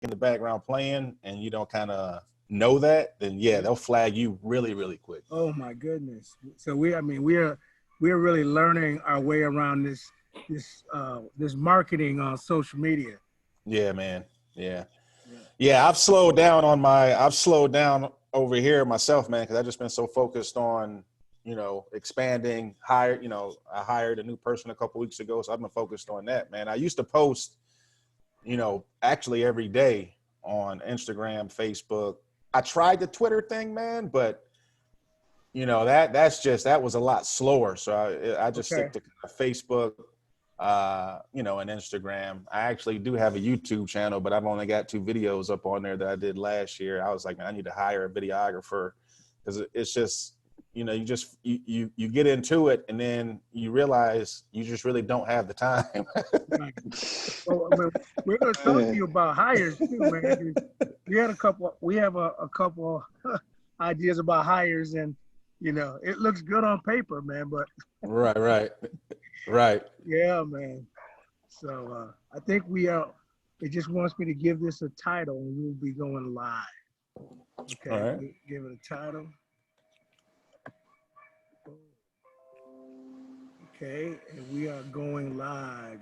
in the background playing and you don't kind of know that, then yeah, they'll flag you really, really quick. Oh my goodness. So we're really learning our way around this marketing on social media. Yeah, man. Yeah. I've slowed down over here myself, man, because I've just been so focused on, expanding, I hired a new person a couple weeks ago. So I've been focused on that, man. I used to post, actually every day on Instagram, Facebook. I tried the Twitter thing, man, but that was a lot slower. So I just stick to Facebook, and Instagram. I actually do have a YouTube channel, but I've only got 2 videos up on there that I did last year. I was like, man, I need to hire a videographer because it's just, you get into it and then you realize you just really don't have the time. Right. Well, we're going to talk to you about hires too, man. We have a couple ideas about hires, and it looks good on paper, man. But right. Yeah, man. So I think it just wants me to give this a title, and we'll be going live. Okay, all right. Give it a title. Okay, and we are going live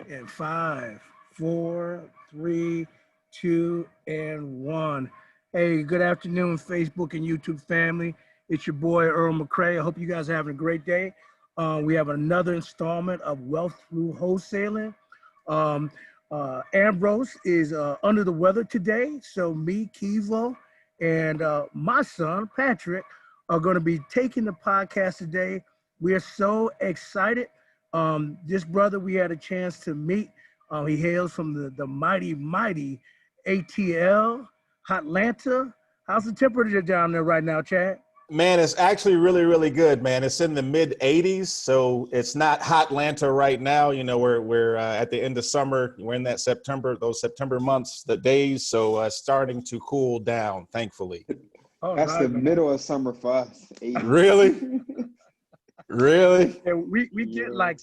in 5, 4, 3, 2, and 1. Hey, good afternoon, Facebook and YouTube family. It's your boy, Earl McCray. I hope you guys are having a great day. We have another installment of Wealth Through Wholesaling. Ambrose is under the weather today, so me, Kivo, and my son, Patrick, are going to be taking the podcast today. We are so excited. This brother we had a chance to meet. He hails from the mighty ATL, Hotlanta. How's the temperature down there right now, Chad? Man, it's actually really, really good, man. It's in the mid 80s, so it's not Hotlanta right now. We're at the end of summer. We're in those September months, the days, so starting to cool down, thankfully. That's the middle of summer for us. 80. Really? Really? And we get like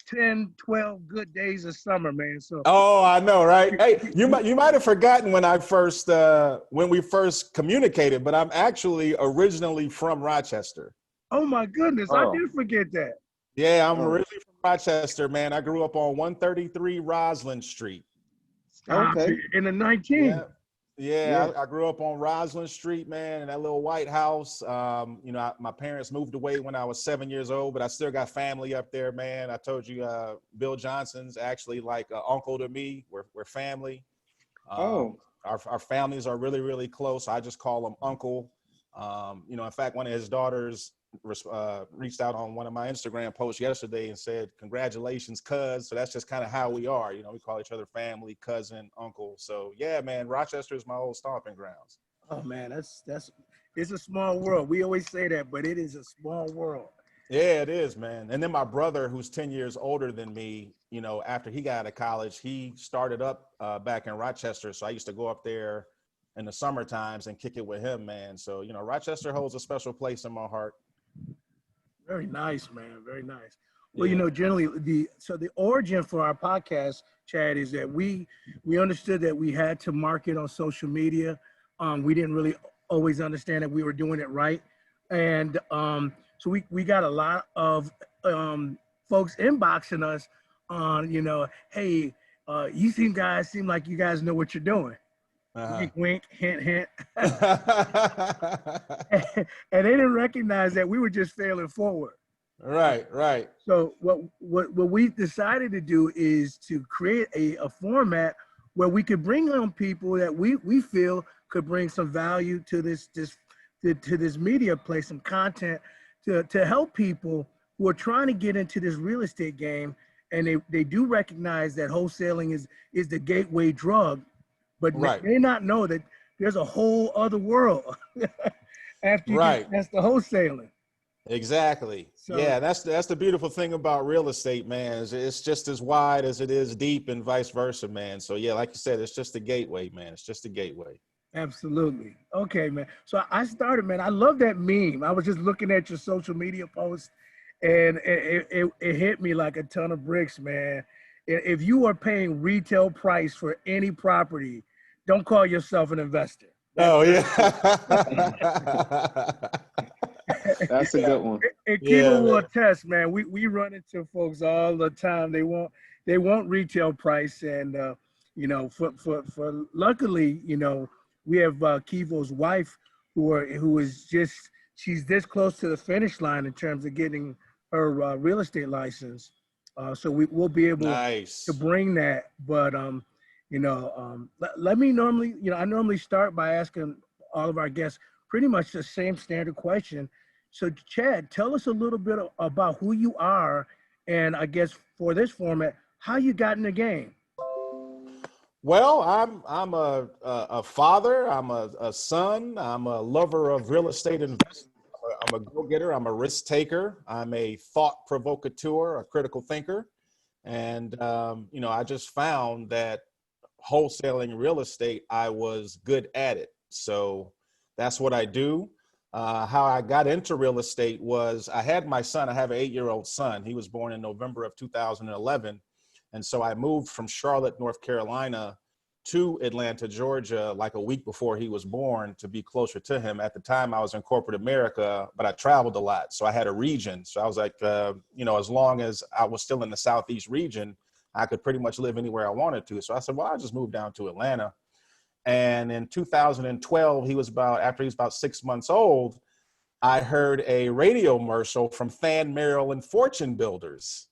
10, 12 good days of summer, man. So I know, right? Hey, you might have forgotten when we first communicated, but I'm actually originally from Rochester. Oh my goodness, I did forget that. Yeah, I'm originally from Rochester, man. I grew up on 133 Roslyn Street. Okay. In the 19. Yeah. I grew up on Roslyn Street, man, in that little white house. My parents moved away when I was 7 years old, but I still got family up there, man. I told you, Bill Johnson's actually like an uncle to me. We're family. Our families are really, really close. I just call him uncle. In fact, one of his daughters reached out on one of my Instagram posts yesterday and said, "Congratulations, cuz." So that's just kind of how we are. We call each other family, cousin, uncle. So yeah, man, Rochester is my old stomping grounds. Oh man, it's a small world. We always say that, but it is a small world. Yeah, it is, man. And then my brother, who's 10 years older than me, after he got out of college, he started up back in Rochester. So I used to go up there in the summer times and kick it with him, man. So, Rochester holds a special place in my heart. Very nice, man. Very nice. Well, generally the origin for our podcast, Chad, is that we understood that we had to market on social media. We didn't really always understand that we were doing it right. And so we got a lot of folks inboxing us on, hey, you guys seem like you guys know what you're doing. Wink, wink, hint, hint. And they didn't recognize that we were just failing forward. Right. So what we decided to do is to create a format where we could bring on people that we feel could bring some value to this media place, some content to help people who are trying to get into this real estate game. And they do recognize that wholesaling is the gateway drug. But they may not know that there's a whole other world after you get past the wholesaling. Exactly. So, yeah, that's the beautiful thing about real estate, man. It's just as wide as it is deep and vice versa, man. So yeah, like you said, it's just a gateway, man. It's just a gateway. Absolutely. Okay, man. So I started, man. I love that meme. I was just looking at your social media posts, and it hit me like a ton of bricks, man. If you are paying retail price for any property, don't call yourself an investor. Oh yeah. That's a good one. And Yeah, Kiva will man. attest, man. We run into folks all the time. They want retail price, and you know, for luckily, you know, we have Kiva's wife who is just, she's this close to the finish line in terms of getting her real estate license. So we'll be able to Nice. bring that. But you know, let me normally, you know, I normally start by asking all of our guests pretty much the same standard question. So Chadd, tell us a little bit about who you are, and I guess for this format, how you got in the game. Well, I'm a father. I'm a son. I'm a lover of real estate investment. I'm a go-getter. I'm a risk taker. I'm a thought provocateur, a critical thinker. And you know, I just found that wholesaling real estate, I was good at it. So that's what I do. How I got into real estate was I had my son. I have an 8-year-old son. He was born in November of 2011. And so I moved from Charlotte, North Carolina to Atlanta, Georgia, like a week before he was born to be closer to him. At the time I was in corporate America, but I traveled a lot. So I had a region. So I was like, you know, as long as I was still in the Southeast region, I could pretty much live anywhere I wanted to. So I said, well, I'll just move down to Atlanta. And in 2012, after he was about 6 months old, I heard a radio commercial from Fan Merrill and Fortune Builders.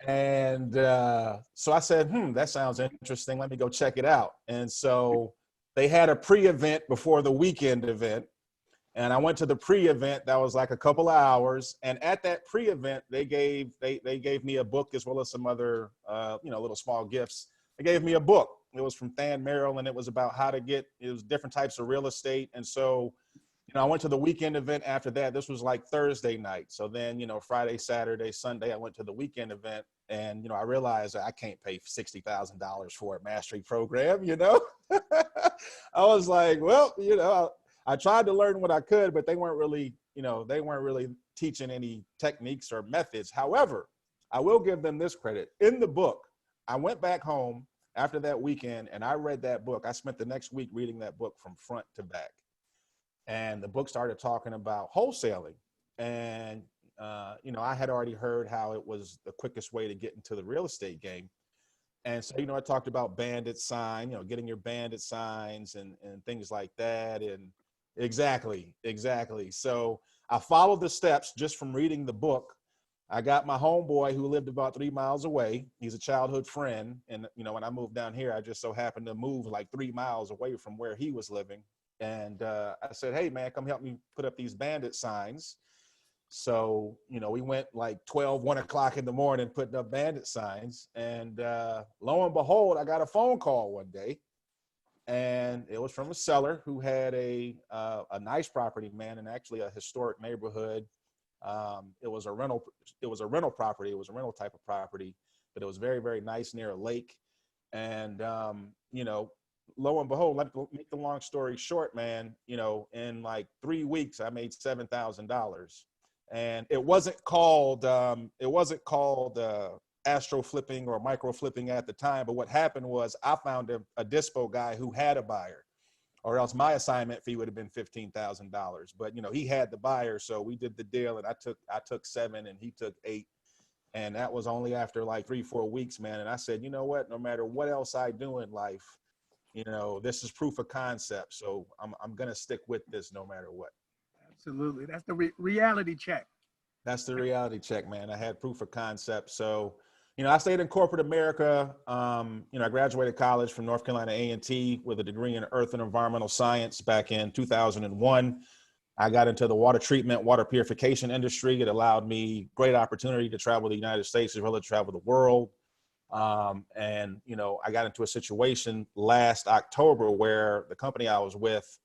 And so I said, that sounds interesting. Let me go check it out. And so they had a pre-event before the weekend event. And I went to the pre-event. That was like a couple of hours. And at that pre-event, they gave me a book as well as some other, you know, little small gifts. They gave me a book. It was from Fan Merrill, and it was about it was different types of real estate. And so, you know, I went to the weekend event after that. This was like Thursday night. So then, you know, Friday, Saturday, Sunday, I went to the weekend event, and, you know, I realized I can't pay $60,000 for a mastery program, you know. I was like, well, you know, I tried to learn what I could, but they weren't really teaching any techniques or methods. However, I will give them this credit. In the book, I went back home after that weekend and I read that book. I spent the next week reading that book from front to back. And the book started talking about wholesaling. And, you know, I had already heard how it was the quickest way to get into the real estate game. And so, you know, I talked about bandit sign, you know, getting your bandit signs and things like that. And exactly. So I followed the steps just from reading the book. I got my homeboy who lived about 3 miles away. He's a childhood friend. And, you know, when I moved down here, I just so happened to move like 3 miles away from where he was living. And I said, hey, man, come help me put up these bandit signs. So, you know, we went like 1 o'clock in the morning putting up bandit signs. And lo and behold, I got a phone call one day. And it was from a seller who had a nice property, man, and actually a historic neighborhood. It was a rental property. It was a rental type of property, but it was very, very nice near a lake. And, you know, lo and behold, let me make the long story short, man, you know, in like 3 weeks, I made $7,000. And it wasn't called astro flipping or micro flipping at the time. But what happened was I found a dispo guy who had a buyer, or else my assignment fee would have been $15,000. But, you know, he had the buyer. So we did the deal, and I took 7 and he took 8. And that was only after like 3-4 weeks, man. And I said, you know what, no matter what else I do in life, you know, this is proof of concept. So I'm going to stick with this no matter what. Absolutely. That's the reality check. That's the reality check, man. I had proof of concept. So, you know, I stayed in corporate America. You know, I graduated college from North Carolina A&T with a degree in earth and environmental science back in 2001. I got into the water treatment, water purification industry. It allowed me great opportunity to travel the United States as well as travel the world. And, you know, I got into a situation last October where the company I was with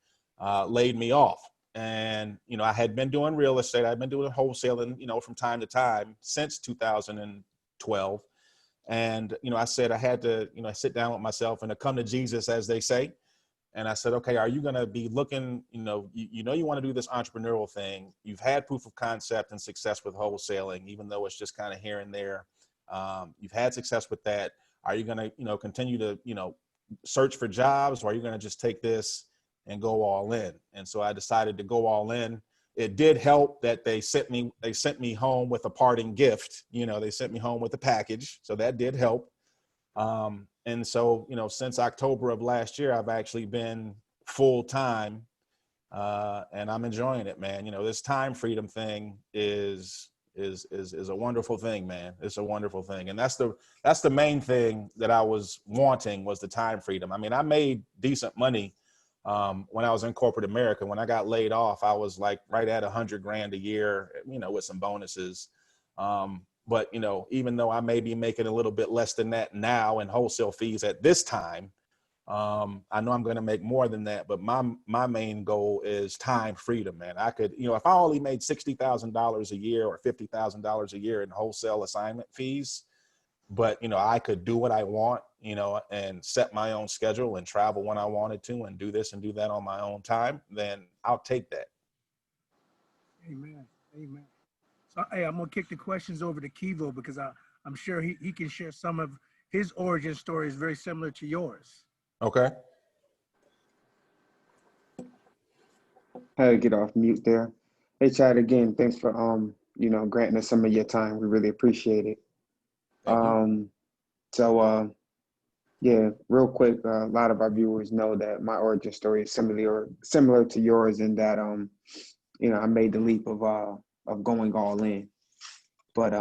laid me off. And, you know, I had been doing real estate. I've been doing wholesaling, you know, from time to time since 2012. And, you know, I said I had to, you know, sit down with myself and to come to Jesus, as they say. And I said, okay, are you going to be looking, you know, you want to do this entrepreneurial thing. You've had proof of concept and success with wholesaling, even though it's just kind of here and there. You've had success with that. Are you going to, you know, continue to, you know, search for jobs, or are you going to just take this and go all in? And so I decided to go all in. It did help that they sent me home with a parting gift. They sent me home with a package. So that did help. And so, since October of last year, I've actually been full time, and I'm enjoying it, man. This time freedom thing is a wonderful thing, man. It's a wonderful thing. And that's the main thing that I was wanting, was the time freedom. I mean, I made decent money when I was in corporate America. When I got laid off, I was like right at $100,000 a year, with some bonuses. But, even though I may be making a little bit less than that now in wholesale fees at this time, I know I'm going to make more than that. But my main goal is time freedom, man. I could, if I only made $60,000 a year or $50,000 a year in wholesale assignment fees, but, I could do what I want, and set my own schedule and travel when I wanted to and do this and do that on my own time, then I'll take that. Amen. Amen. So, hey, I'm going to kick the questions over to Kivo, because I'm sure he can share some of his origin stories very similar to yours. Okay. Had to get off mute there. Hey, Chadd, again, thanks for granting us some of your time. We really appreciate it. Yeah, real quick, a lot of our viewers know that my origin story is similar to yours, in that I made the leap of going all in, but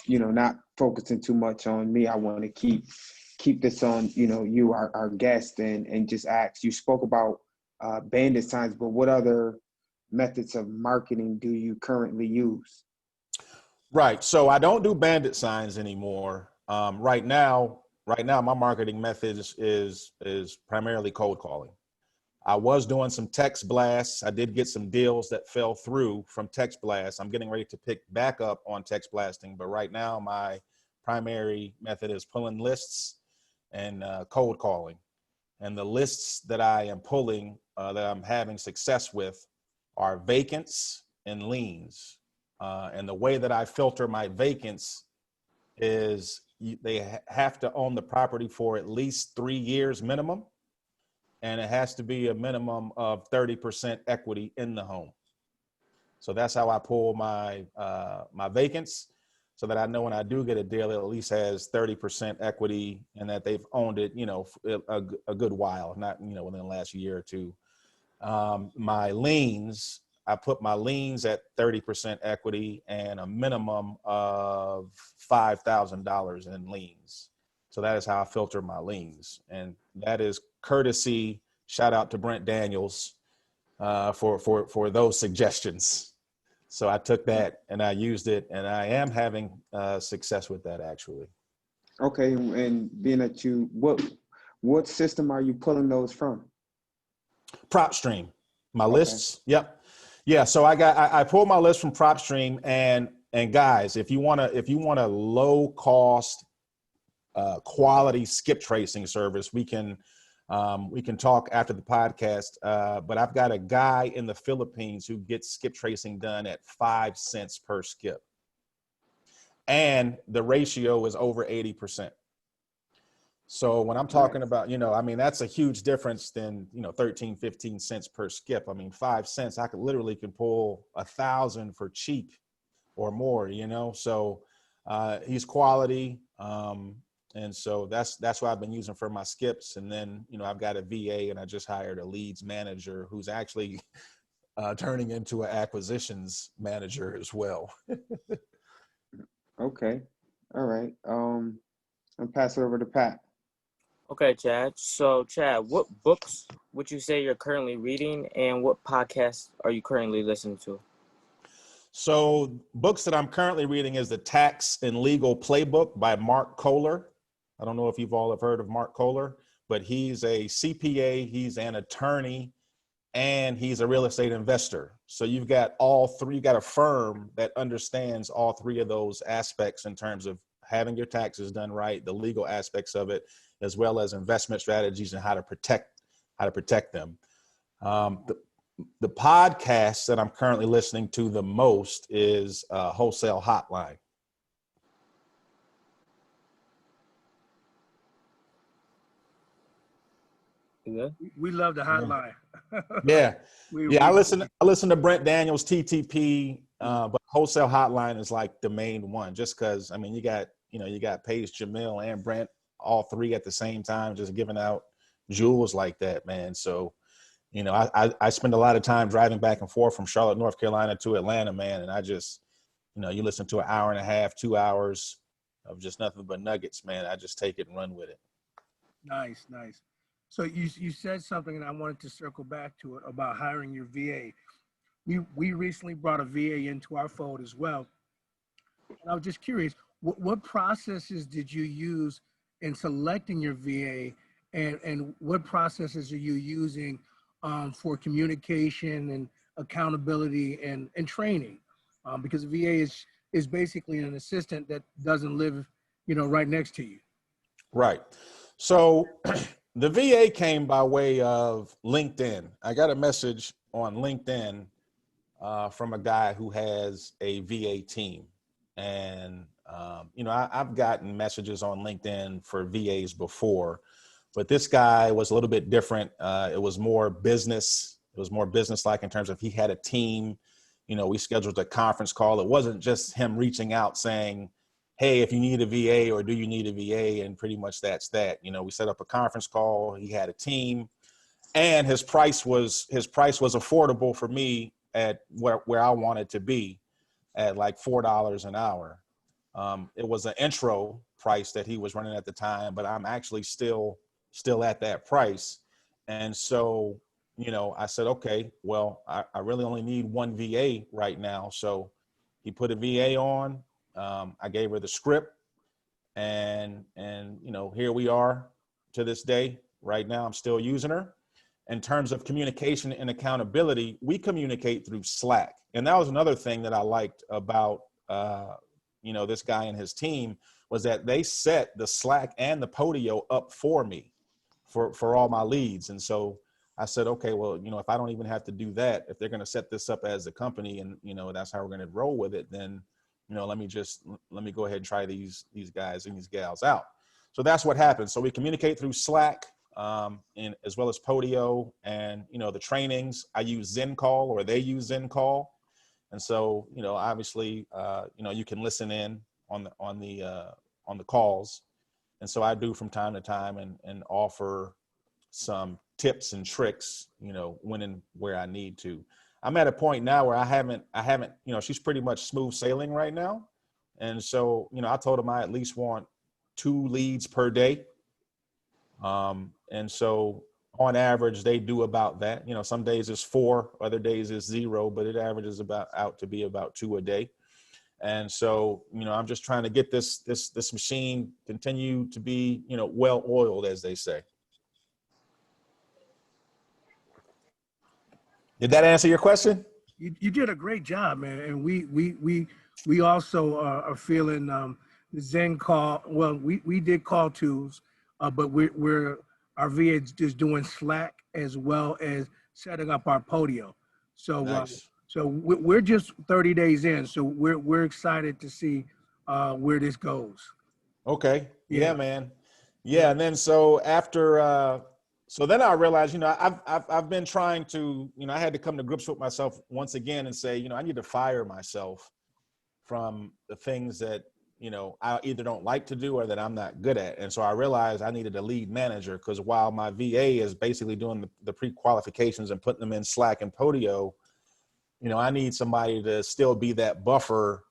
not focusing too much on me. I want to keep this on you, our guest, and just ask. You spoke about bandit signs, but what other methods of marketing do you currently use? Right. So I don't do bandit signs anymore. Right now, my marketing methods is primarily cold calling. I was doing some text blasts. I did get some deals that fell through from text blasts. I'm getting ready to pick back up on text blasting, but right now my primary method is pulling lists and cold calling. And the lists that I am pulling, that I'm having success with, are vacants and liens. And the way that I filter my vacants is they have to own the property for at least 3 years minimum. And it has to be a minimum of 30% equity in the home. So that's how I pull my vacants, so that I know when I do get a deal, it at least has 30% equity and that they've owned it, a good while, not, within the last year or two. My liens, I put my liens at 30% equity and a minimum of $5,000 in liens. So that is how I filter my liens. And that is courtesy, shout out to Brent Daniels for those suggestions. So I took that and I used it, and I am having success with that, actually. Okay, and being that what system are you pulling those from? PropStream, my lists. Yep. Yeah. So I pulled my list from PropStream, and guys, if you want a low cost, quality skip tracing service, we can talk after the podcast. But I've got a guy in the Philippines who gets skip tracing done at 5 cents per skip. And the ratio is over 80%. So when I'm talking about, that's a huge difference than, 13, 15 cents per skip. I mean, 5 cents, I could literally pull 1,000 for cheap or more, so he's quality. And so that's what I've been using for my skips. And then, I've got a VA, and I just hired a leads manager who's actually turning into an acquisitions manager as well. Okay. All right. I'll pass it over to Pat. Okay, Chadd. So, Chadd, what books would you say you're currently reading, and what podcasts are you currently listening to? So, books that I'm currently reading is The Tax and Legal Playbook by Mark Kohler. I don't know if you've all have heard of Mark Kohler, but he's a CPA, he's an attorney, and he's a real estate investor. So you've got all three. You got a firm that understands all three of those aspects in terms of having your taxes done right, the legal aspects of it, as well as investment strategies and how to protect them. The podcast that I'm currently listening to the most is Wholesale Hotline. You good? We love the hotline. Yeah. we Yeah. I listen to Brent Daniels, TTP, but Wholesale Hotline is like the main one, just because, I mean, you got Paige, Jamil, and Brent, all three at the same time, just giving out jewels like that, man. So, I spend a lot of time driving back and forth from Charlotte, North Carolina to Atlanta, man. And I just, you listen to an hour and a half, 2 hours of just nothing but nuggets, man. I just take it and run with it. Nice, nice. So you said something, and I wanted to circle back to it about hiring your VA. We recently brought a VA into our fold as well. And I was just curious, what processes did you use in selecting your VA, and what processes are you using for communication and accountability and training? Because a VA is basically an assistant that doesn't live, right next to you. Right. So the VA came by way of LinkedIn. I got a message on LinkedIn from a guy who has a VA team. And, I've gotten messages on LinkedIn for VAs before, but this guy was a little bit different. It was more business. It was more business-like in terms of he had a team. We scheduled a conference call. It wasn't just him reaching out saying, hey, if you need a VA or do you need a VA? And pretty much that's that. We set up a conference call. He had a team, and his price was affordable for me at where I wanted to be, at like $4 an hour. It was an intro price that he was running at the time, but I'm actually still at that price. And so, I said, okay, well, I really only need one VA right now. So he put a VA on. I gave her the script, and here we are to this day. Right now, I'm still using her. In terms of communication and accountability, we communicate through Slack. And that was another thing that I liked about, this guy and his team, was that they set the Slack and the Podio up for me for all my leads. And so I said, okay, well, if I don't even have to do that, if they're going to set this up as a company and, that's how we're going to roll with it, then, let me go ahead and try these guys and these gals out. So that's what happened. So we communicate through Slack, and as well as Podio, and the trainings. I use ZenCall, or they use ZenCall, and so obviously you can listen in on the calls, and so I do from time to time and offer some tips and tricks when and where I need to. I'm at a point now where I haven't she's pretty much smooth sailing right now, and so I told him I at least want 2 leads per day. And so on average, they do about that. Some days it's 4, other days it's 0, but it averages out to be about 2 a day. And so, I'm just trying to get this machine continue to be, well oiled, as they say. Did that answer your question? You did a great job, man. And we also are feeling Zen call. Well, we did call tools, but our VA is doing Slack as well as setting up our Podio. So Nice. so we're just 30 days in. So we're excited to see where this goes. Okay. Yeah, Yeah. man. Yeah. And then so after, so then I realized, I've been trying to, I had to come to grips with myself once again and say, I need to fire myself from the things that, I either don't like to do or that I'm not good at. And so I realized I needed a lead manager, because while my VA is basically doing the pre-qualifications and putting them in Slack and Podio, I need somebody to still be that buffer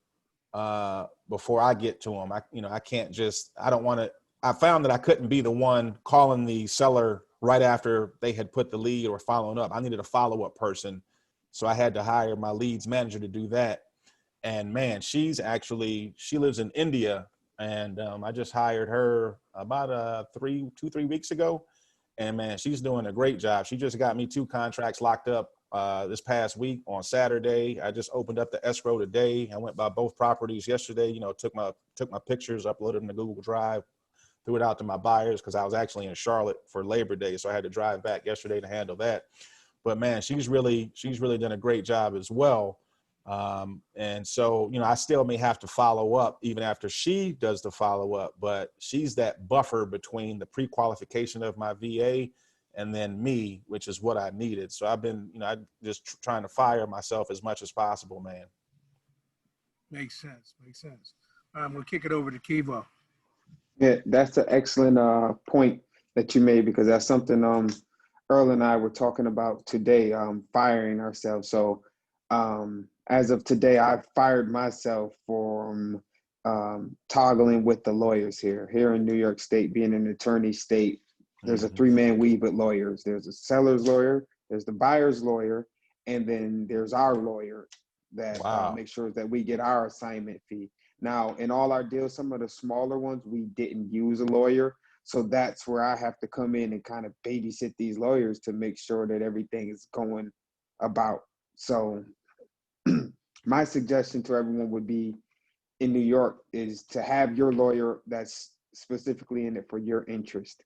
before I get to them. I can't just, I found that I couldn't be the one calling the seller right after they had put the lead or following up. I needed a follow-up person. So I had to hire my leads manager to do that. And man, she lives in India, and I just hired her about 3 weeks ago. And man, she's doing a great job. She just got me 2 contracts locked up this past week on Saturday. I just opened up the escrow today. I went by both properties yesterday, took my pictures, uploaded them to Google Drive, threw it out to my buyers, because I was actually in Charlotte for Labor Day. So I had to drive back yesterday to handle that. But man, she's really done a great job as well. And so, I still may have to follow up even after she does the follow up, but she's that buffer between the pre-qualification of my VA and then me, which is what I needed. So I've been, I just trying to fire myself as much as possible, man. Makes sense. Makes sense. All right, I'm gonna kick it over to Kivo. Yeah, that's an excellent point that you made, because that's something Earl and I were talking about today, firing ourselves. So as of today, I've fired myself from toggling with the lawyers here in New York State, being an attorney state. There's a three-man weave with lawyers. There's a seller's lawyer, there's the buyer's lawyer, and then there's our lawyer that Wow. makes sure that we get our assignment fee. Now, in all our deals, some of the smaller ones, we didn't use a lawyer. So that's where I have to come in and kind of babysit these lawyers to make sure that everything is going about. So my suggestion to everyone would be, in New York, is to have your lawyer that's specifically in it for your interest.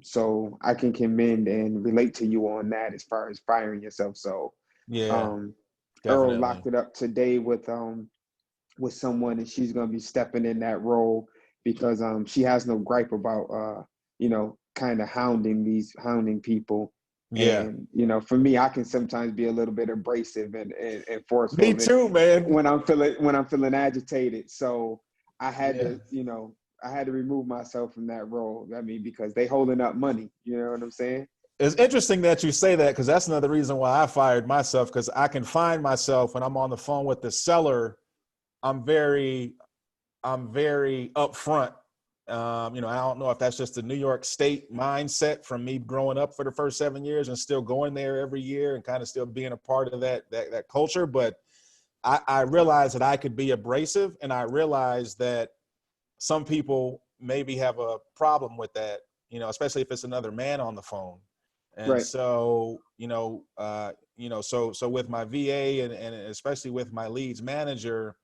So I can commend and relate to you on that as far as firing yourself. So Yeah, Earl definitely. locked it up today with someone, and she's going to be stepping in that role, because she has no gripe about kind of hounding people. Yeah. And for me, I can sometimes be a little bit abrasive and Me forceful too, man. when I'm feeling agitated. So I had Yeah. to remove myself from that role. I mean, because they holding up money, you know what I'm saying? It's interesting that you say that, because that's another reason why I fired myself, because I can find myself when I'm on the phone with the seller, I'm very upfront. I don't know if that's just the New York State mindset from me growing up for the first 7 years and still going there every year and kind of still being a part of that culture. But I realized that I could be abrasive, and I realized that some people maybe have a problem with that, especially if it's another man on the phone. And Right. so, so with my VA and especially with my leads manager,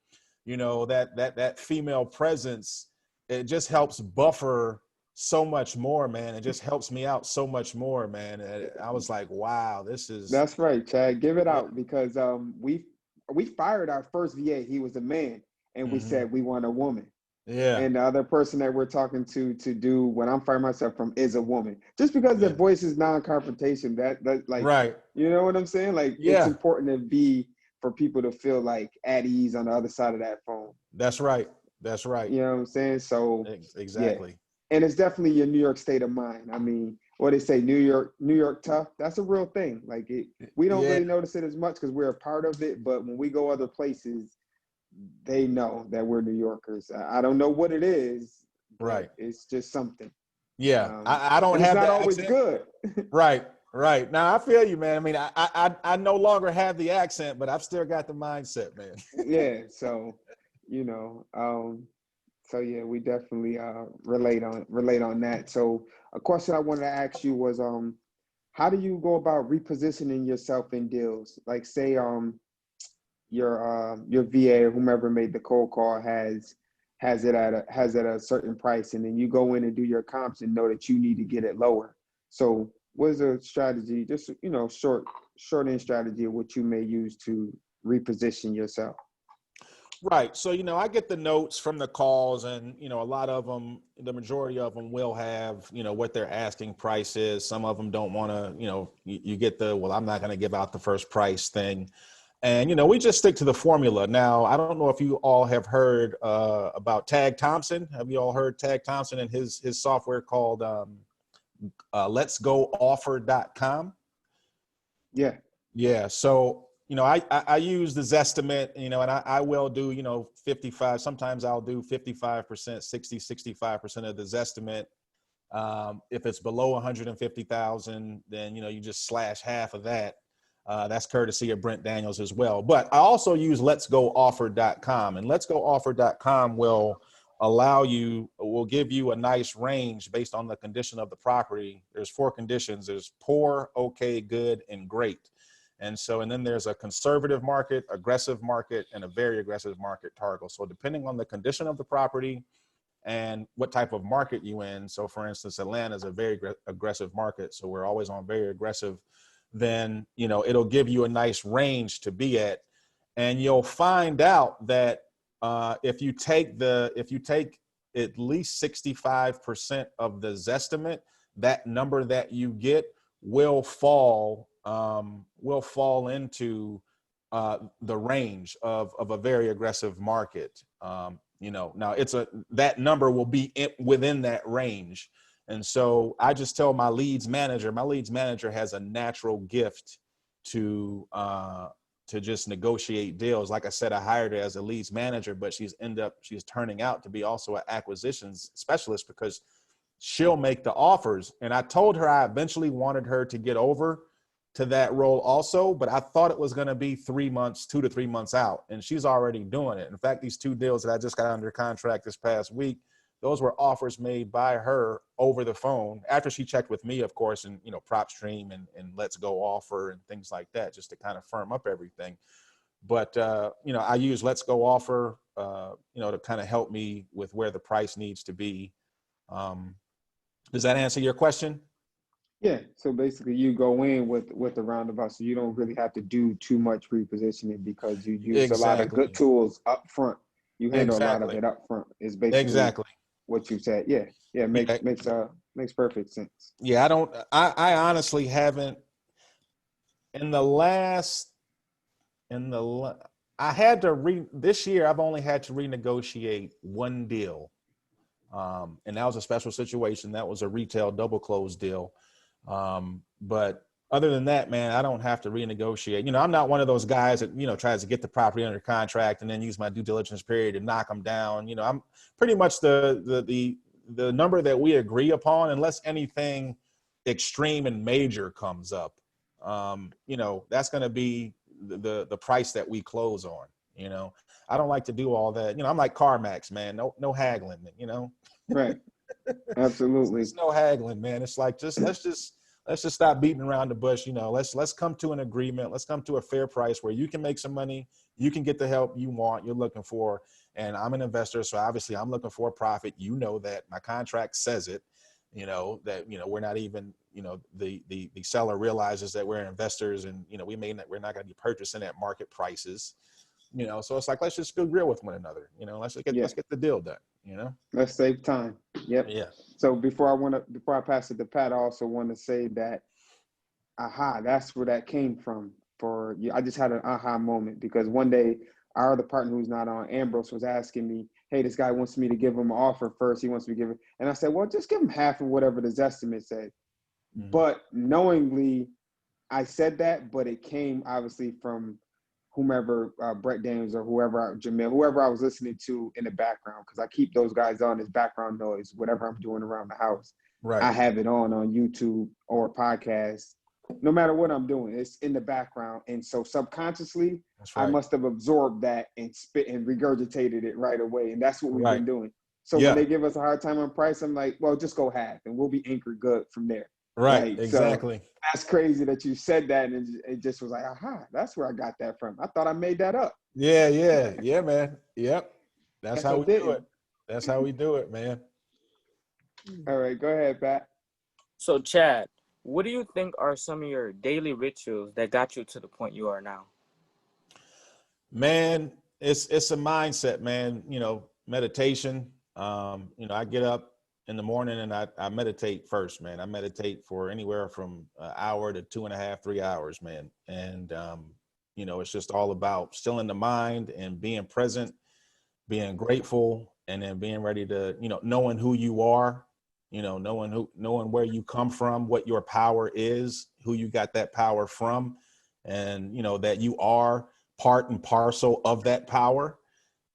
that female presence, it just helps buffer so much more, man. It just helps me out so much more, man. And I was like, wow, this is, That's right, Chad. Give it yeah. out, because we fired our first VA. He was a man, and we Mm-hmm. said we want a woman. Yeah. And the other person that we're talking to do what I'm firing myself from is a woman. Just because the Yeah. voice is non-confrontation, that like, Right. you know what I'm saying? Like, it's Yeah. important to be for people to feel like at ease on the other side of that phone. That's right. That's right. You know what I'm saying? So yeah. Exactly. And it's definitely your New York state of mind. I mean, what they say, New York tough, that's a real thing. Like, we don't Yeah. really notice it as much because we're a part of it, but when we go other places, they know that we're New Yorkers. I don't know what it is, but Right. it's just something. Yeah. I don't And it's have not the always accent. good. Right. Right. Now I feel you, man. I mean, I no longer have the accent, but I've still got the mindset, man. Yeah. So, you know, so yeah, we definitely relate on that. So a question I wanted to ask you was, how do you go about repositioning yourself in deals? Like, say your VA or whomever made the cold call has it at a certain price, and then you go in and do your comps and know that you need to get it lower. So what is a strategy, just short end strategy of what you may use to reposition yourself? Right. So, I get the notes from the calls, and, a lot of them, the majority of them will have, what their asking price is. Some of them don't want to, you get the, well, I'm not going to give out the first price thing. And, we just stick to the formula. Now, I don't know if you all have heard about Tag Thompson. Have you all heard Tag Thompson and his software called letsgooffer.com? Yeah. Yeah. So, I use the Zestimate, and I will do, 55, sometimes I'll do 55%, 65% of the Zestimate. If it's below 150,000, then, you just slash half of that. That's courtesy of Brent Daniels as well. But I also use letsgooffer.com, and letsgooffer.com will give you a nice range based on the condition of the property. There's 4 conditions. There's poor, okay, good, and great. And then there's a conservative market, aggressive market, and a very aggressive market toggle. So depending on the condition of the property and what type of market you in. So for instance, Atlanta is a very aggressive market. So we're always on very aggressive. Then, it'll give you a nice range to be at. And you'll find out that if you take at least 65% of the Zestimate, that number that you get will fall into the range of a very aggressive market. Now that number will be within that range. And so I just tell my leads manager has a natural gift to just negotiate deals. Like I said, I hired her as a leads manager, but she's turning out to be also an acquisitions specialist, because she'll make the offers. And I told her I eventually wanted her to get over to that role also, but I thought it was going to be 2 to 3 months out, and she's already doing it. In fact, these 2 deals that I just got under contract this past week, those were offers made by her over the phone after she checked with me, of course, and, PropStream and Let's Go Offer and things like that, just to kind of firm up everything. But, I use Let's Go Offer, to kind of help me with where the price needs to be. Does that answer your question? Yeah, so basically you go in with the roundabout, so you don't really have to do too much repositioning because you use a lot of good tools up front. You handle a lot of it up front. Is basically what you said. Yeah, makes perfect sense. Yeah, I honestly haven't this year I've only had to renegotiate 1 deal. And that was a special situation. That was a retail double close deal. But other than that, man, I don't have to renegotiate. I'm not one of those guys that, tries to get the property under contract and then use my due diligence period to knock them down. I'm pretty much the number that we agree upon, unless anything extreme and major comes up. That's going to be the price that we close on. I don't like to do all that. I'm like CarMax, man. No haggling, Right. Absolutely. It's no haggling, man. It's like, let's just stop beating around the bush. Let's come to an agreement. Let's come to a fair price where you can make some money. You can get the help you're looking for. And I'm an investor, so obviously I'm looking for a profit. That my contract says it. That we're not even. The seller realizes that we're investors, and we're not going to be purchasing at market prices. So it's like, let's just be real with one another. Let's get the deal done. Let's save time. Yep. Yeah. So before I pass it to Pat, I also want to say that, that's where that came from for you. I just had an aha moment, because one day our other partner who's not on, Ambrose, was asking me, hey, this guy wants me to give him an offer first. He wants me to give it. And I said, well, just give him half of whatever the estimate said. Mm-hmm. But knowingly, I said that, but it came obviously from whomever, Brett Daniels or Jamil, whoever I was listening to in the background, because I keep those guys on as background noise, whatever I'm doing around the house. Right. I have it on YouTube or podcast. No matter what I'm doing, it's in the background. And so subconsciously, right, I must have absorbed that and spit and regurgitated it right away. And that's what we've been doing. So when they give us a hard time on price, I'm like, well, just go half and we'll be anchored good from there. Right, exactly. So that's crazy that you said that, and it just was like, that's where I got that from. I thought I made that up. Yeah, man. Yep. That's how we do it. That's how we do it, man. All right, go ahead, Pat. So, Chadd, what do you think are some of your daily rituals that got you to the point you are now? Man, it's a mindset, man. Meditation. I get up in the morning and I meditate first, man. I meditate for anywhere from an hour to 2.5, 3 hours, man. And, it's just all about stilling the mind and being present, being grateful, and then being ready to, knowing who you are, knowing where you come from, what your power is, who you got that power from, and, that you are part and parcel of that power.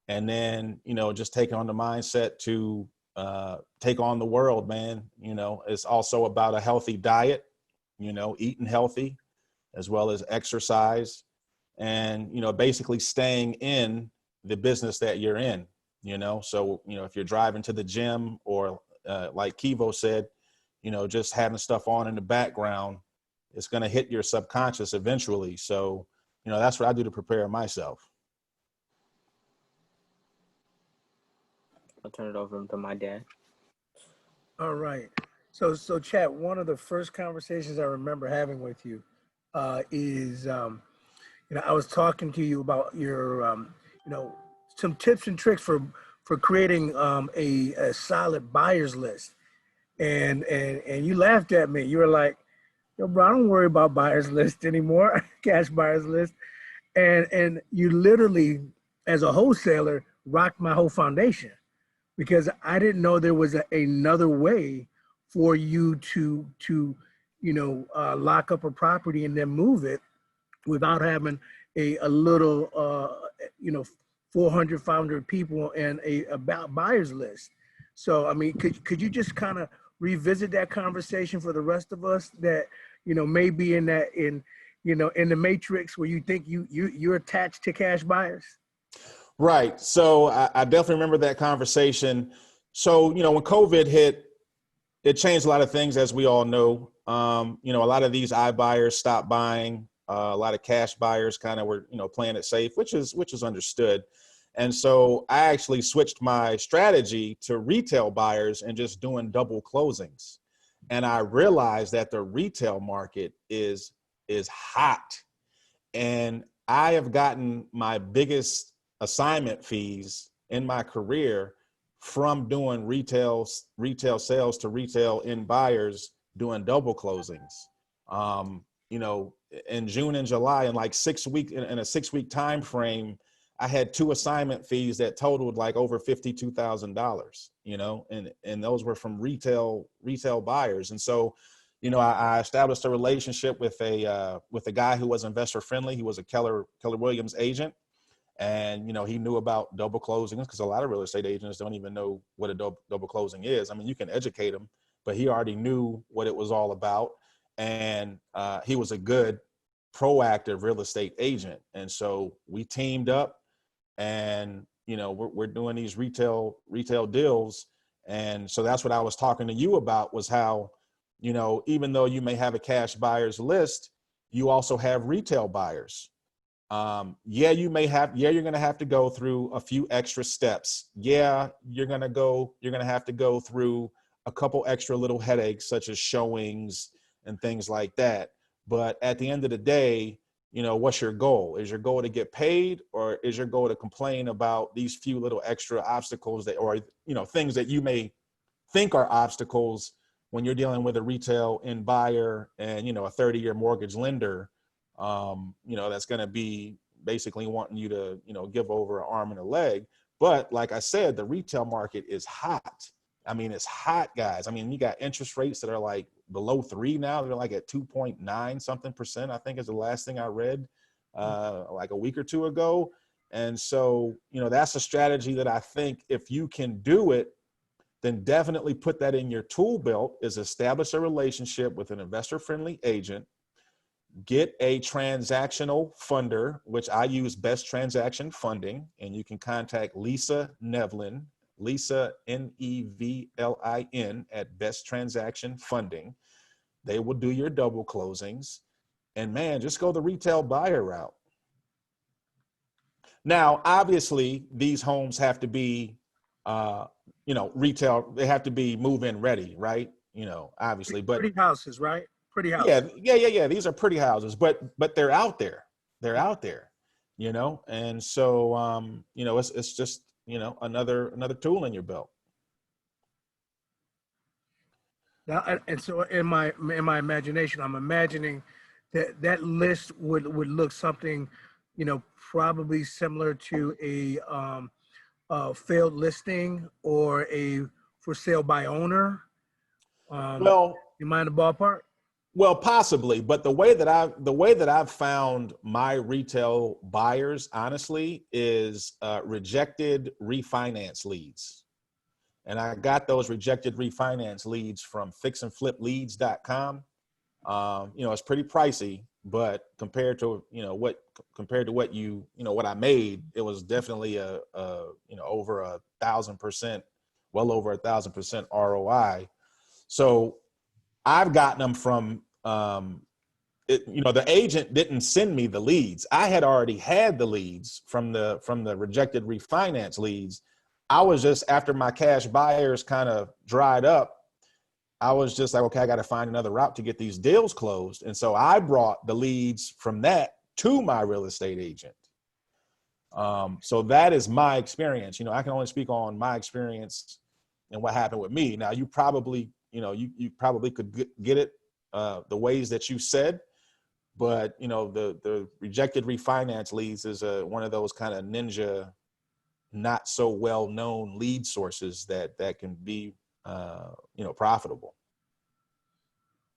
And then, just taking on the mindset to take on the world, man. It's also about a healthy diet, eating healthy, as well as exercise, and, basically staying in the business that you're in, so, if you're driving to the gym or like Kivo said, just having stuff on in the background, it's going to hit your subconscious eventually. So, that's what I do to prepare myself. I'll turn it over to my dad. All right. So Chadd, one of the first conversations I remember having with you is, I was talking to you about your, some tips and tricks for creating a solid buyer's list. and you laughed at me. You were like, "Yo, bro, I don't worry about buyers list anymore, cash buyers list." And you literally, as a wholesaler, rocked my whole foundation because I didn't know there was another way for you to lock up a property and then move it without having a little 400 500 people and a about buyers list. So I mean, could you just kind of revisit that conversation for the rest of us that may be in that in the matrix where you think you're attached to cash buyers? Right. So I definitely remember that conversation. So, when COVID hit, it changed a lot of things, as we all know. A lot of these iBuyers stopped buying. A lot of cash buyers kind of were, playing it safe, which is understood. And so I actually switched my strategy to retail buyers and just doing double closings. And I realized that the retail market is hot. And I have gotten my biggest assignment fees in my career from doing retail sales to retail end buyers doing double closings. In June and July, in like 6 week in a 6 week time frame, I had 2 assignment fees that totaled like over $52,000, and those were from retail buyers. And so, I established a relationship with a guy who was investor friendly. He was a Keller Williams agent. And, he knew about double closings because a lot of real estate agents don't even know what a double closing is. I mean, you can educate them, but he already knew what it was all about. And he was a good, proactive real estate agent. And so we teamed up and, we're doing these retail deals. And so that's what I was talking to you about was how, even though you may have a cash buyers list, you also have retail buyers. You're going to have to go through a few extra steps. Yeah, you're going to have to go through a couple extra little headaches, such as showings and things like that. But at the end of the day, what's your goal? Is your goal to get paid, or is your goal to complain about these few little extra obstacles or things that you may think are obstacles when you're dealing with a retail end buyer and, a 30-year mortgage lender, that's going to be basically wanting you to, give over an arm and a leg. But like I said, the retail market is hot. I mean, it's hot, guys. I mean, you got interest rates that are like below 3 now. They're like at 2.9 something percent, I think is the last thing I read like a week or two ago. And so, that's a strategy that I think if you can do it, then definitely put that in your tool belt, is establish a relationship with an investor-friendly agent, get a transactional funder, which I use Best Transaction Funding, and you can contact Lisa Nevlin, Lisa Nevlin at Best Transaction Funding. They will do your double closings, and man, just go the retail buyer route. Now, obviously, these homes have to be, retail. They have to be move-in ready, right? Obviously, but pretty houses, right? Pretty houses. Yeah. These are pretty houses, but they're out there. They're out there, and so it's just another tool in your belt. Now, and so in my imagination, I'm imagining that list would look something, probably similar to a failed listing or a for sale by owner. Well, you mind the ballpark? Well, possibly, but the way that I've found my retail buyers, honestly, is rejected refinance leads. And I got those rejected refinance leads from fixandflipleads.com. It's pretty pricey, but compared to what I made, it was definitely over 1,000%, well over 1,000% ROI. So I've gotten them from the agent didn't send me the leads. I had already had the leads from the rejected refinance leads. I was just, after my cash buyers kind of dried up, I was just like, okay, I got to find another route to get these deals closed. And so I brought the leads from that to my real estate agent. So that is my experience. I can only speak on my experience and what happened with me. Now, you probably you probably could get it the ways that you said, but the rejected refinance leads is one of those kind of ninja, not so well known lead sources that can be profitable.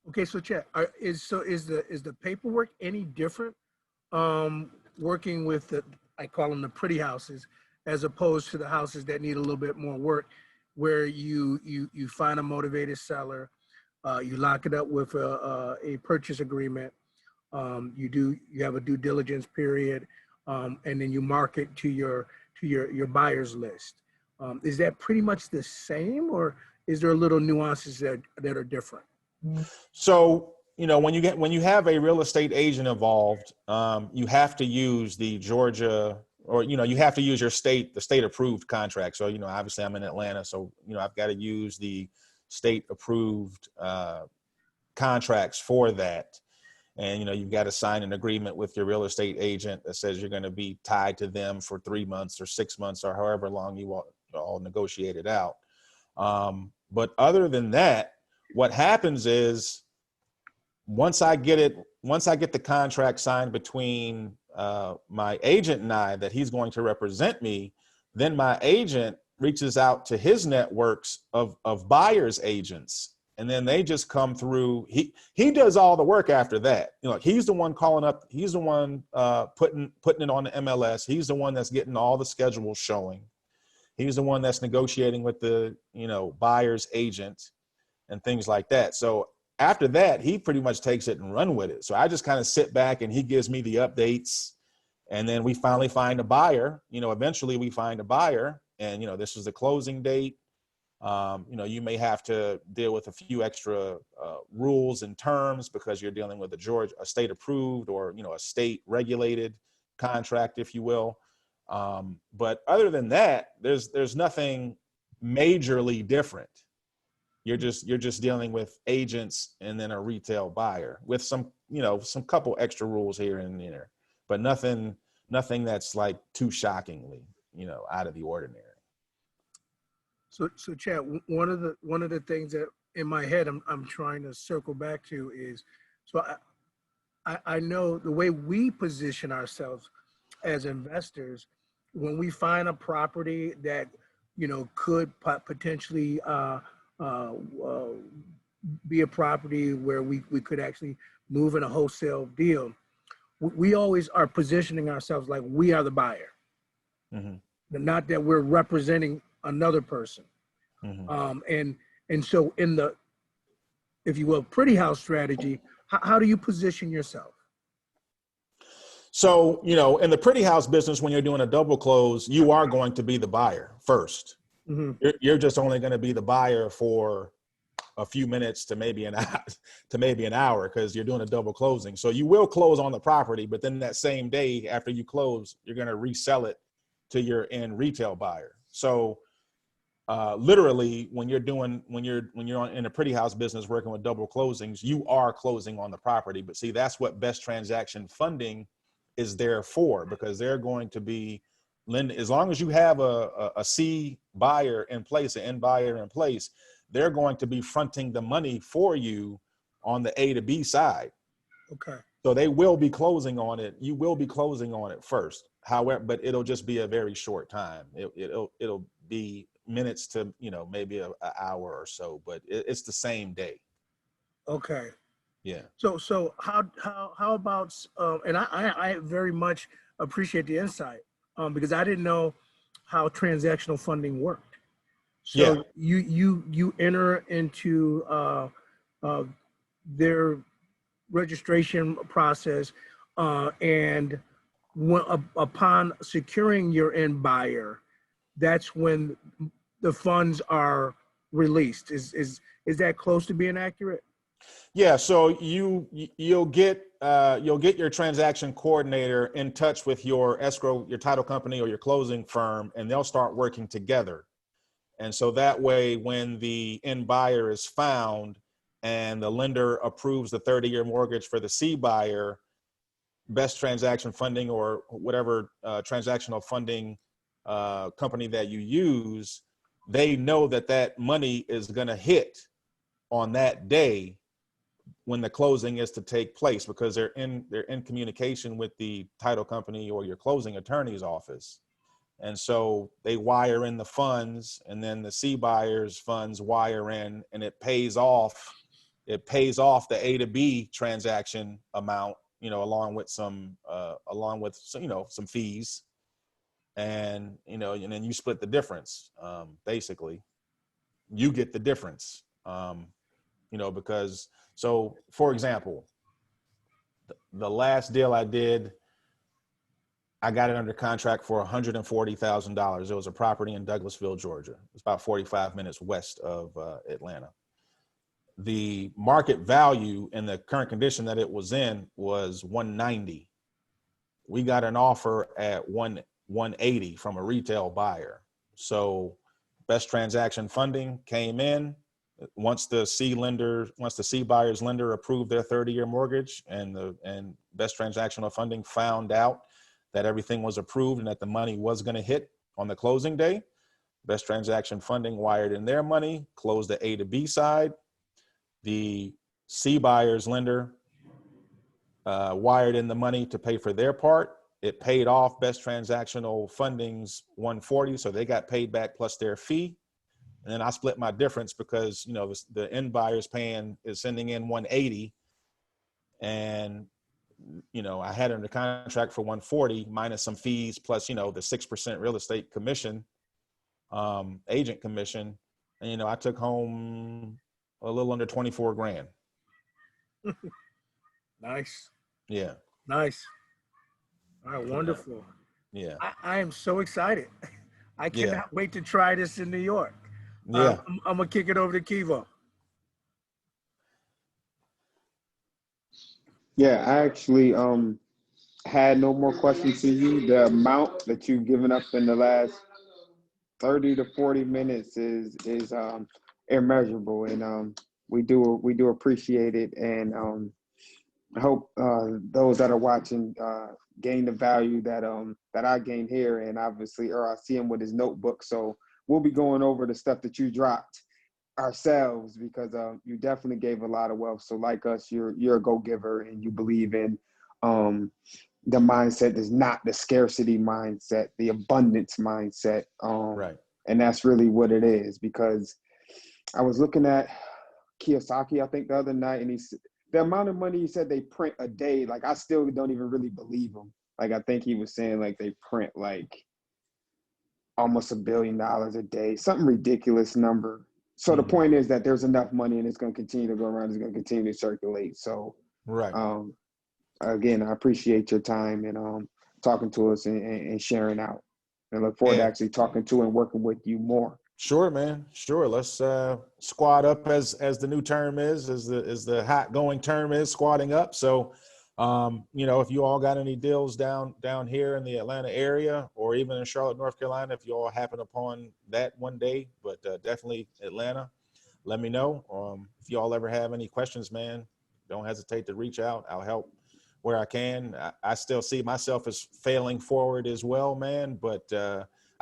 Okay, so Chadd, is the paperwork any different working with I call them the pretty houses, as opposed to the houses that need a little bit more work, where you find a motivated seller, you lock it up with a purchase agreement, you have a due diligence period, and then you market to your buyers list. Is that pretty much the same, or is there little nuances that are different? So, when you have a real estate agent involved, you have to use the Georgia, or, you have to use the state approved contract. So, obviously I'm in Atlanta, so, I've got to use the state approved contracts for that. And, you've got to sign an agreement with your real estate agent that says you're going to be tied to them for 3 months or 6 months or however long you all negotiate it out. But other than that, what happens is once I get the contract signed between my agent and I that he's going to represent me, then my agent reaches out to his networks of buyers agents, and then they just come through. He does all the work after that. He's the one calling up. He's the one putting it on the MLS. He's the one that's getting all the schedules showing. He's the one that's negotiating with the buyer's agent and things like that. So after that, he pretty much takes it and run with it. So I just kind of sit back and he gives me the updates, and then we finally find a buyer. Eventually we find a buyer, and this is the closing date. You may have to deal with a few extra rules and terms because you're dealing with a state approved or a state regulated contract, if you will. But other than that, there's nothing majorly different. You're just dealing with agents and then a retail buyer with some couple extra rules here and there, but nothing that's like too shockingly, out of the ordinary. So Chadd, one of the things that in my head I'm trying to circle back to is, so I know the way we position ourselves as investors, when we find a property that could potentially be a property where we could actually move in a wholesale deal, we always are positioning ourselves like we are the buyer, not that we're representing another person. And so in the, if you will, pretty house strategy, how do you position yourself? So, in the pretty house business, when you're doing a double close, you are going to be the buyer first. You're just only going to be the buyer for a few minutes to maybe an hour because you're doing a double closing. So you will close on the property, but then that same day after you close, you're going to resell it to your end retail buyer. So literally, when you're in a pretty house business working with double closings, you are closing on the property. But see, that's what best transaction funding is there for, because they're going to be lending. As long as you have a C buyer in place, an N buyer in place, they're going to be fronting the money for you on the A to B side. Okay. So they will be closing on it. You will be closing on it first. However, but it'll just be a very short time. It'll be minutes to maybe an hour or so, but it's the same day. Okay. Yeah. So how about and I very much appreciate the insight because I didn't know how transactional funding worked. So yeah. you enter into their registration process, and upon securing your end buyer, that's when the funds are released. Is that close to being accurate? Yeah. So you'll get your transaction coordinator in touch with your escrow, your title company, or your closing firm, and they'll start working together. And so that way, when the end buyer is found and the lender approves the 30-year mortgage for the C buyer, best transaction funding or whatever transactional funding company that you use, they know that money is going to hit on that day when the closing is to take place, because they're in communication with the title company or your closing attorney's office. And so they wire in the funds, and then the C buyers funds wire in, and it pays off the A to B transaction amount, along with some some fees, and and then you split the difference. Basically you get the difference, because, so for example, the last deal I did, I got it under contract for $140,000. It was a property in Douglasville, Georgia. It's about 45 minutes west of Atlanta. The market value in the current condition that it was in was 190. We got an offer at 180 from a retail buyer. So best transaction funding came in. Once the C buyer's lender approved their 30-year mortgage, and best transactional funding found out that everything was approved and that the money was going to hit on the closing day, best transaction funding wired in their money, closed the A to B side. The C buyer's lender wired in the money to pay for their part. It paid off best transactional funding's 140, so they got paid back plus their fee. And then I split my difference because the end buyer's is sending in 180, and I had it under contract for 140 minus some fees plus the 6% real estate commission, agent commission, and I took home a little under 24 grand. Nice. Yeah. Nice. All right, wonderful. Yeah. I am so excited. I cannot Yeah. wait to try this in New York. Yeah. I'm gonna kick it over to Kivo. Yeah, I actually had no more questions for you. The amount that you've given up in the last 30 to 40 minutes is immeasurable, and we do appreciate it, and I hope those that are watching gain the value that I gained here, and obviously I see him with his notebook, so we'll be going over the stuff that you dropped ourselves, because you definitely gave a lot of wealth. So like us, you're a go-giver, and you believe in the mindset is not the scarcity mindset, the abundance mindset. Right. And that's really what it is, because I was looking at Kiyosaki, I think, the other night, and the amount of money he said they print a day, like I still don't even really believe him. Like I think he was saying like they print like almost $1 billion a day, something ridiculous number. So the point is that there's enough money, and it's going to continue to go around. It's going to continue to circulate. So, right. Again, I appreciate your time and talking to us and sharing out. And look forward to actually talking to and working with you more. Sure, man. Sure. Let's squad up, as the new term is, as the hot going term is, squatting up. So, if you all got any deals down here in the Atlanta area, or even in Charlotte, North Carolina, if you all happen upon that one day, but definitely Atlanta, let me know. If you all ever have any questions, man, don't hesitate to reach out. I'll help where I can. I still see myself as failing forward as well, man, but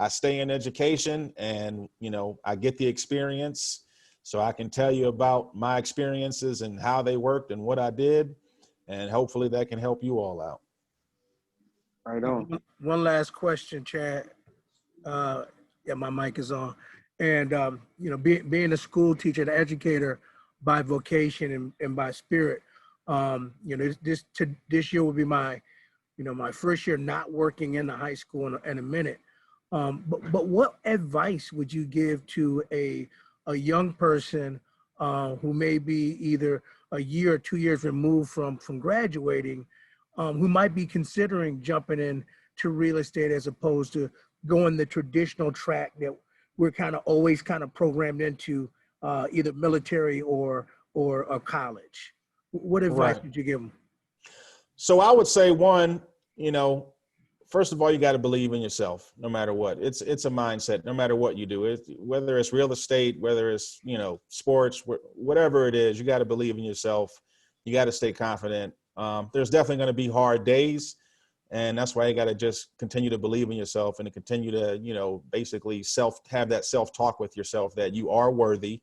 I stay in education, and I get the experience, so I can tell you about my experiences and how they worked and what I did. And hopefully that can help you all out. Right on. One last question, Chad. Yeah, my mic is on. And being a school teacher, an educator by vocation and by spirit, this year will be my first year not working in the high school in a minute. But what advice would you give to a young person who may be either a year or 2 years removed from graduating, who might be considering jumping in to real estate as opposed to going the traditional track that we're kind of always kind of programmed into, either military or a college? What advice would you give them? So I would say, one, first of all, you got to believe in yourself, no matter what. It's a mindset, no matter what you do. Whether it's real estate, whether it's, sports, whatever it is, you got to believe in yourself. You got to stay confident. There's definitely going to be hard days. And that's why you got to just continue to believe in yourself and to continue to, basically have that self-talk with yourself that you are worthy,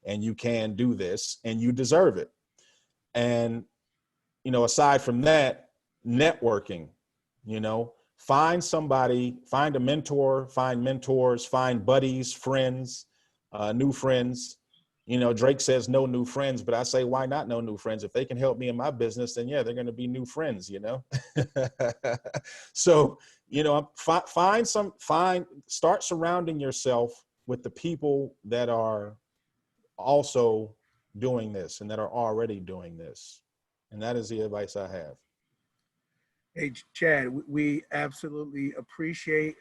and you can do this and you deserve it. And, you know, aside from that, networking, you know, find somebody, find a mentor, find mentors, find buddies, friends, new friends. You know, Drake says no new friends, but I say, why not no new friends? If they can help me in my business, then yeah, they're going to be new friends, you know? So, you know, start surrounding yourself with the people that are also doing this and that are already doing this. And that is the advice I have. Hey, Chadd, we absolutely appreciate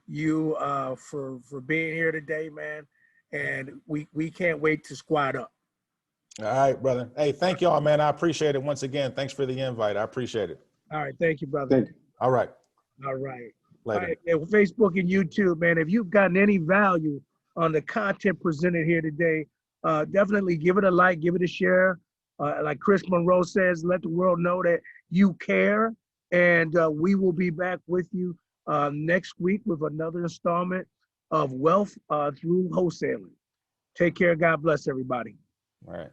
you for being here today, man. And we can't wait to squad up. All right, brother. Hey, thank y'all, man. I appreciate it once again. Thanks for the invite. I appreciate it. All right. Thank you, brother. Thank you. All right. All right. Later. All right. Yeah, Facebook and YouTube, man. If you've gotten any value on the content presented here today, definitely give it a like, give it a share. Like Chris Monroe says, let the world know that you care. And we will be back with you next week with another installment of Wealth Through Wholesaling. Take care. God bless everybody. All right.